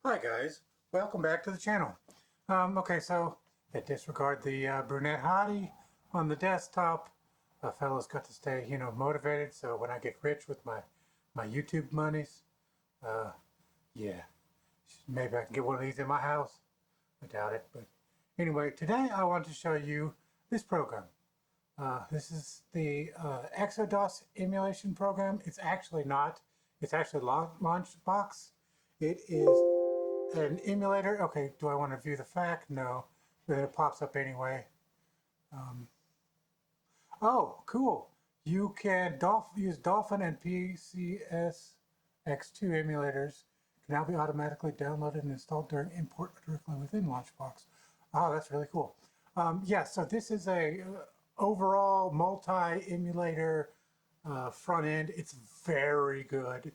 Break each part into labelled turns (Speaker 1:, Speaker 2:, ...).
Speaker 1: Hi guys, welcome back to the channel. Okay, so disregard the brunette hottie on the desktop. Fellas got to stay, motivated. So when I get rich with my YouTube monies, yeah, maybe I can get one of these in my house. I doubt it, but anyway, today I want to show you this program. This is the ExoDOS emulation program. It's actually not. It's actually Launchbox. It is an emulator. Okay, do I want to view the FAQ? No, but it pops up anyway. Oh, cool. You can use Dolphin and PCS X2 emulators can now be automatically downloaded and installed during import directly within Launchbox. Oh, that's really cool. Yeah, so this is a overall multi-emulator front end. It's very good.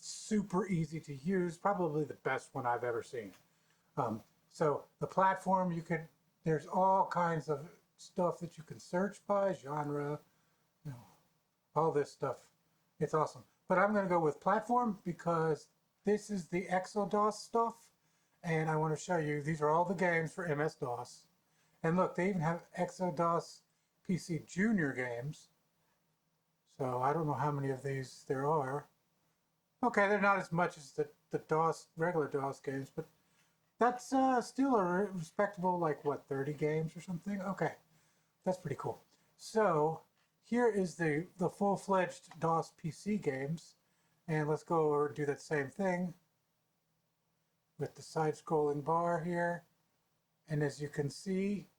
Speaker 1: Super easy to use, probably the best one I've ever seen. So the platform, there's all kinds of stuff that you can search by, genre, all this stuff. It's awesome. But I'm going to go with platform because this is the ExoDOS stuff. And I want to show you, these are all the games for MS-DOS. And look, they even have ExoDOS PC Junior games. So I don't know how many of these there are. Okay, they're not as much as the regular DOS games, but that's still a respectable, like, what, 30 games or something? Okay, that's pretty cool. So here is the full-fledged DOS PC games, and let's go over and do that same thing with the side-scrolling bar here. And as you can see,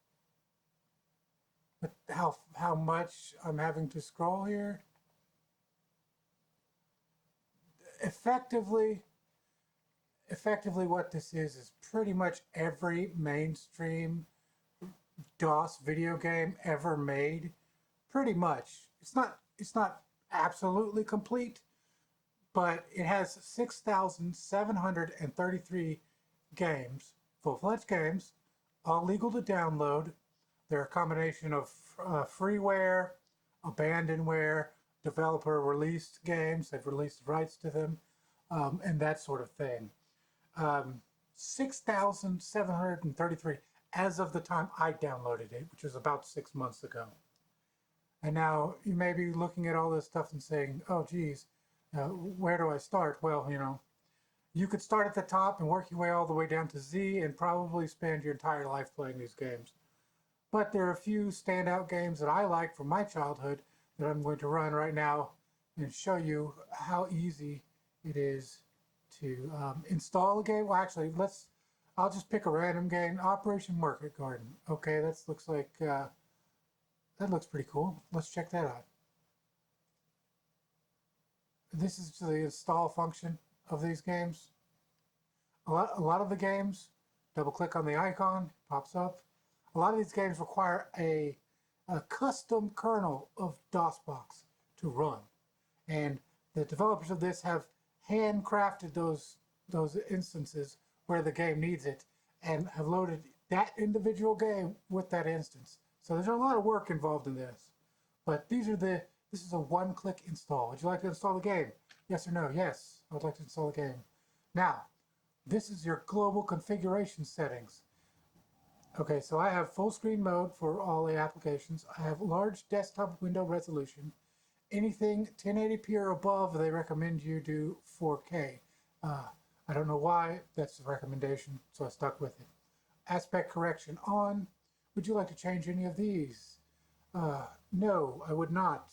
Speaker 1: with how much I'm having to scroll here, effectively what this is pretty much every mainstream DOS video game ever made. Pretty much. It's not absolutely complete, but it has 6,733 games, full-fledged games, all legal to download. They're a combination of freeware, abandonware, developer released games. They've released rights to them, and that sort of thing. 6,733 as of the time I downloaded it, which was about 6 months ago. And now you may be looking at all this stuff and saying, oh, geez, where do I start? Well, you could start at the top and work your way all the way down to Z and probably spend your entire life playing these games. But there are a few standout games that I like from my childhood that I'm going to run right now and show you how easy it is to install a game. Well, actually, I'll just pick a random game. Operation Market Garden. Okay, that looks like, that looks pretty cool. Let's check that out. This is the install function of these games. A lot of the games, double click on the icon, pops up. A lot of these games require a custom kernel of DOSBox to run. And the developers of this have handcrafted those instances where the game needs it and have loaded that individual game with that instance. So there's a lot of work involved in this. But this is a one-click install. Would you like to install the game? Yes or no? Yes, I would like to install the game. Now, this is your global configuration settings. Okay, so I have full screen mode for all the applications. I have large desktop window resolution. Anything 1080p or above, they recommend you do 4K. I don't know why, that's the recommendation, so I stuck with it. Aspect correction on. Would you like to change any of these? No, I would not.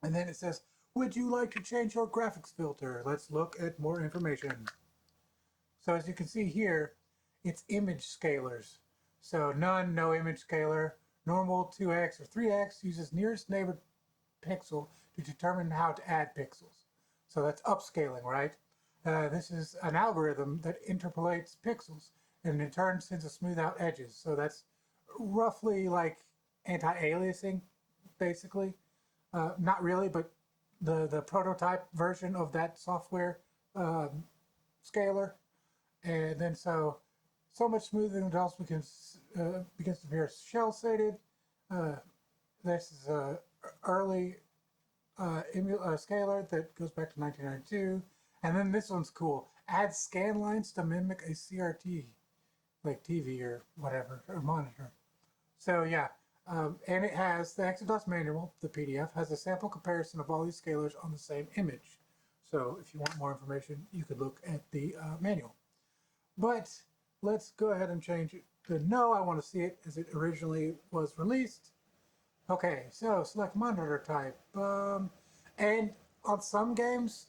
Speaker 1: And then it says, would you like to change your graphics filter? Let's look at more information. So as you can see here, it's image scalars. So none, no image scalar. Normal 2x or 3x uses nearest neighbor pixel to determine how to add pixels. So that's upscaling, right? This is an algorithm that interpolates pixels and in turn sends to smooth out edges. So that's roughly like anti-aliasing, basically. Not really, but the prototype version of that software scalar. And then so much smoothing that also begins to appear shell-shaded. This is a early scalar that goes back to 1992. And then this one's cool. Add scan lines to mimic a CRT, like TV or whatever, or monitor. So yeah, and it has the ExoDOS manual, the PDF, has a sample comparison of all these scalars on the same image. So if you want more information, you could look at the manual. But let's go ahead and change it to no, I want to see it as it originally was released. Okay, so select monitor type. And on some games,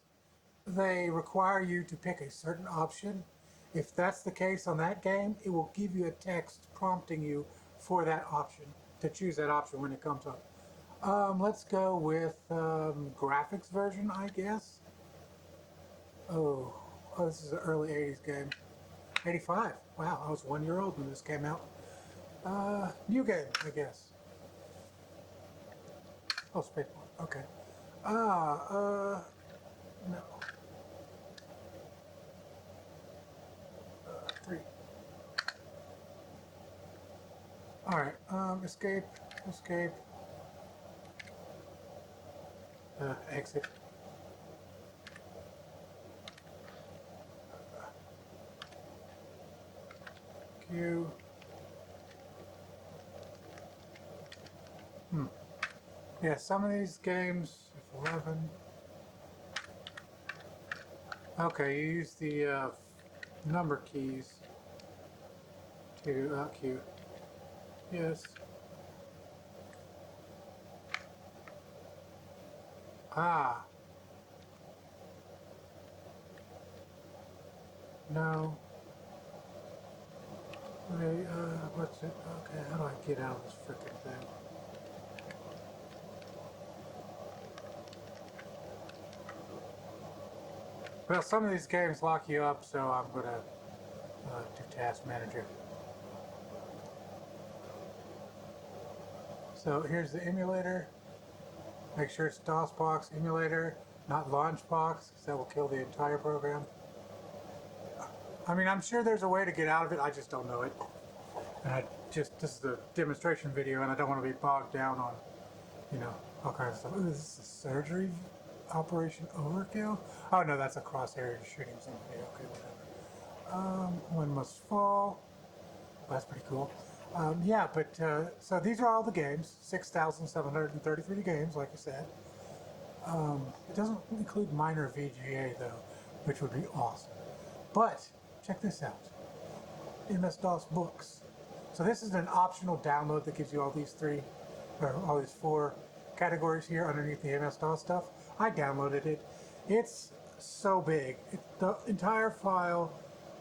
Speaker 1: they require you to pick a certain option. If that's the case on that game, it will give you a text prompting you for that option, to choose that option when it comes up. Let's go with graphics version, I guess. Oh, this is an early 80s game. 85. Wow, I was 1 year old when this came out. New game, I guess. Oh, spacebar. Okay. No. 3. Alright, escape, escape, exit. Q. Yeah, some of these games, F11. Okay, you use the number keys to Q. Yes. Ah. No. Okay, what's it? Okay, how do I get out of this freaking thing? Well, some of these games lock you up, so I'm gonna do Task Manager. So here's the emulator. Make sure it's DOSBox emulator, not LaunchBox, because that will kill the entire program. I mean, I'm sure there's a way to get out of it, I just don't know it. And this is a demonstration video, and I don't want to be bogged down on, all kinds of stuff. Ooh, this is a surgery operation overkill? Oh no, that's a crosshair shooting somebody. Okay, whatever. One must fall. That's pretty cool. Yeah, but so these are all the games, 6,733 games, like I said. It doesn't include minor VGA though, which would be awesome. But check this out, MS-DOS books. So this is an optional download that gives you all these all these 4 categories here underneath the MS-DOS stuff. I downloaded it. It's so big. The entire file,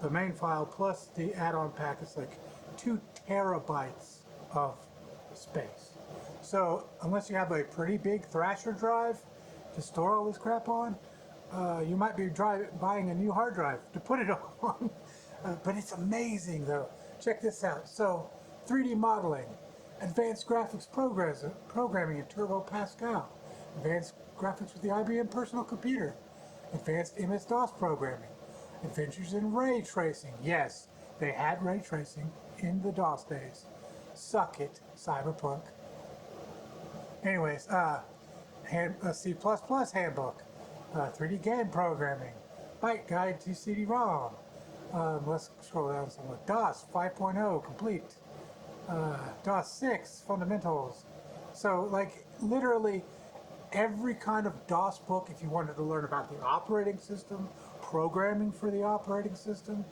Speaker 1: the main file, plus the add-on pack is like 2 terabytes of space. So unless you have a pretty big Thrasher drive to store all this crap on, you might be buying a new hard drive to put it on. But it's amazing though. Check this out. So 3D modeling, advanced graphics programming in Turbo Pascal, advanced graphics with the IBM personal computer, advanced MS-DOS programming, adventures in ray tracing. Yes, they had ray tracing in the DOS days. Suck it, Cyberpunk. Anyways, C++ handbook, 3D game programming, byte guide to CD-ROM. Let's scroll down some more. DOS 5.0 complete. DOS 6 fundamentals. So like literally every kind of DOS book, if you wanted to learn about the operating system, programming for the operating system,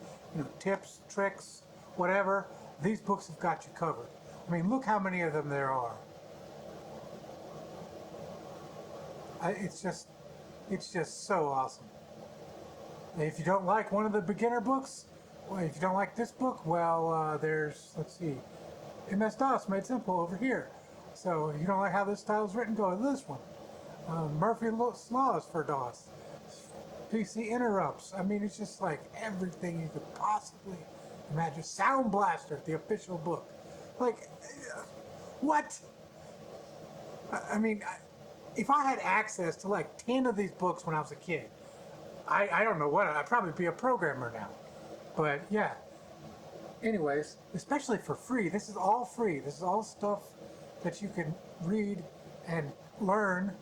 Speaker 1: tips, tricks, whatever, these books have got you covered. I mean, look how many of them there are. It's just so awesome. If you don't like one of the beginner books, well, if you don't like this book, well, there's, let's see, MS-DOS Made Simple over here. So if you don't like how this style is written, go to this one. Murphy's Laws for DOS. PC Interrupts. I mean, it's just like everything you could possibly imagine. Sound Blaster, the official book. Like, what? I mean, if I had access to like 10 of these books when I was a kid, I don't know what, I'd probably be a programmer now. But yeah. Anyways, especially for free. This is all free. This is all stuff that you can read and learn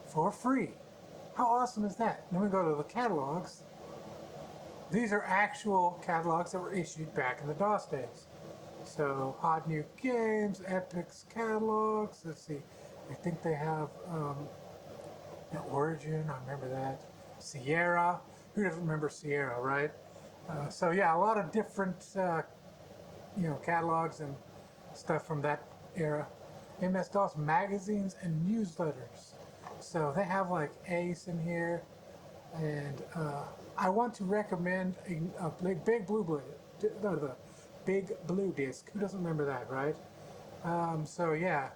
Speaker 1: for free. How awesome is that? Then we go to the catalogs. These are actual catalogs that were issued back in the DOS days. So, Hot New Games, Epic's catalogs. Let's see. I think they have Origin. I remember that. Sierra. Who doesn't remember Sierra, right? So yeah, a lot of different catalogs and stuff from that era. MS-DOS magazines and newsletters. So they have like Ace in here, and I want to recommend a big blue disc. Who doesn't remember that, right? So yeah,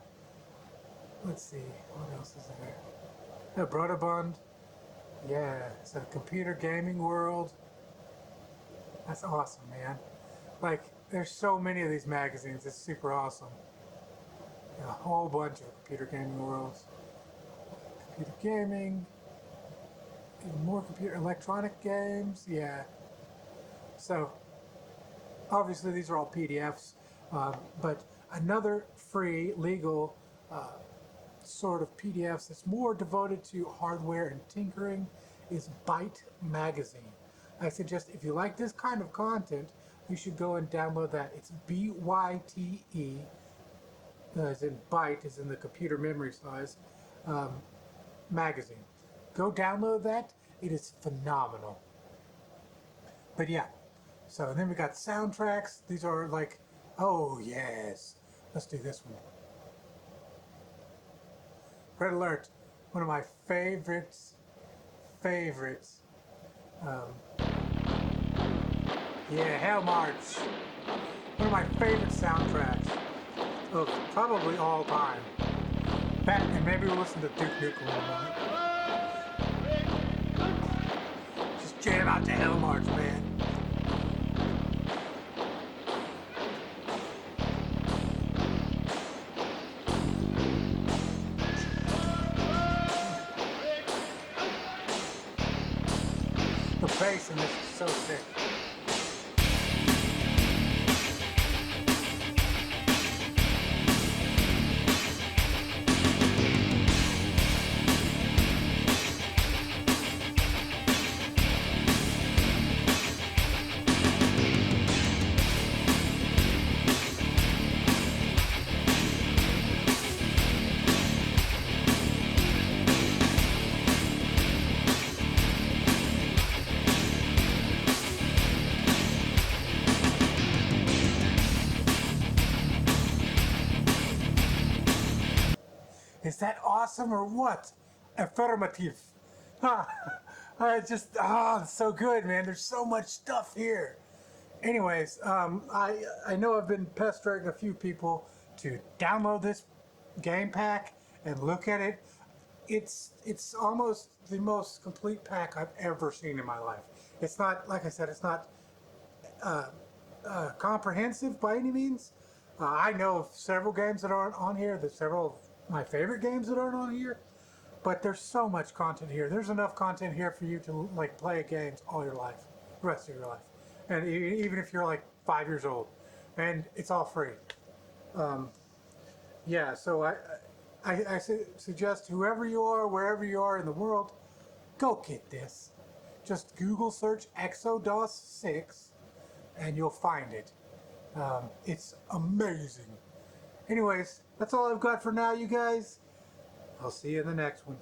Speaker 1: let's see, what else is there? The Broderbund. Yeah, it's a computer gaming world. That's awesome, man. Like, there's so many of these magazines. It's super awesome. A whole bunch of computer gaming worlds. Computer gaming. Even more electronic games. Yeah. So, obviously these are all PDFs. But another free, legal sort of PDFs that's more devoted to hardware and tinkering is Byte Magazine. I suggest if you like this kind of content, you should go and download that. It's BYTE, as in byte, as in the computer memory size, magazine. Go download that. It is phenomenal. But yeah, so then we got soundtracks. These are like, oh yes, let's do this one. Red Alert, one of my favorites. Yeah, Hell March. One of my favorite soundtracks of probably all time. That, and maybe we'll listen to Duke Nukem in a moment. Just jam out to Hell March, man. The bass in this is so sick. Is that awesome or what? Affirmative. It's so good, man. There's so much stuff here. Anyways, I know I've been pestering a few people to download this game pack and look at it. It's almost the most complete pack I've ever seen in my life. It's not, like I said, it's not comprehensive by any means. I know of several games that aren't on here. There's several of my favorite games that aren't on here. But there's so much content here. There's enough content here for you to like play games all your life, the rest of your life, and even if you're like 5 years old, and it's all free. Yeah, so I suggest whoever you are, wherever you are in the world, go get this. Just Google search ExoDOS 6, and you'll find it. It's amazing. Anyways, that's all I've got for now, you guys. I'll see you in the next one.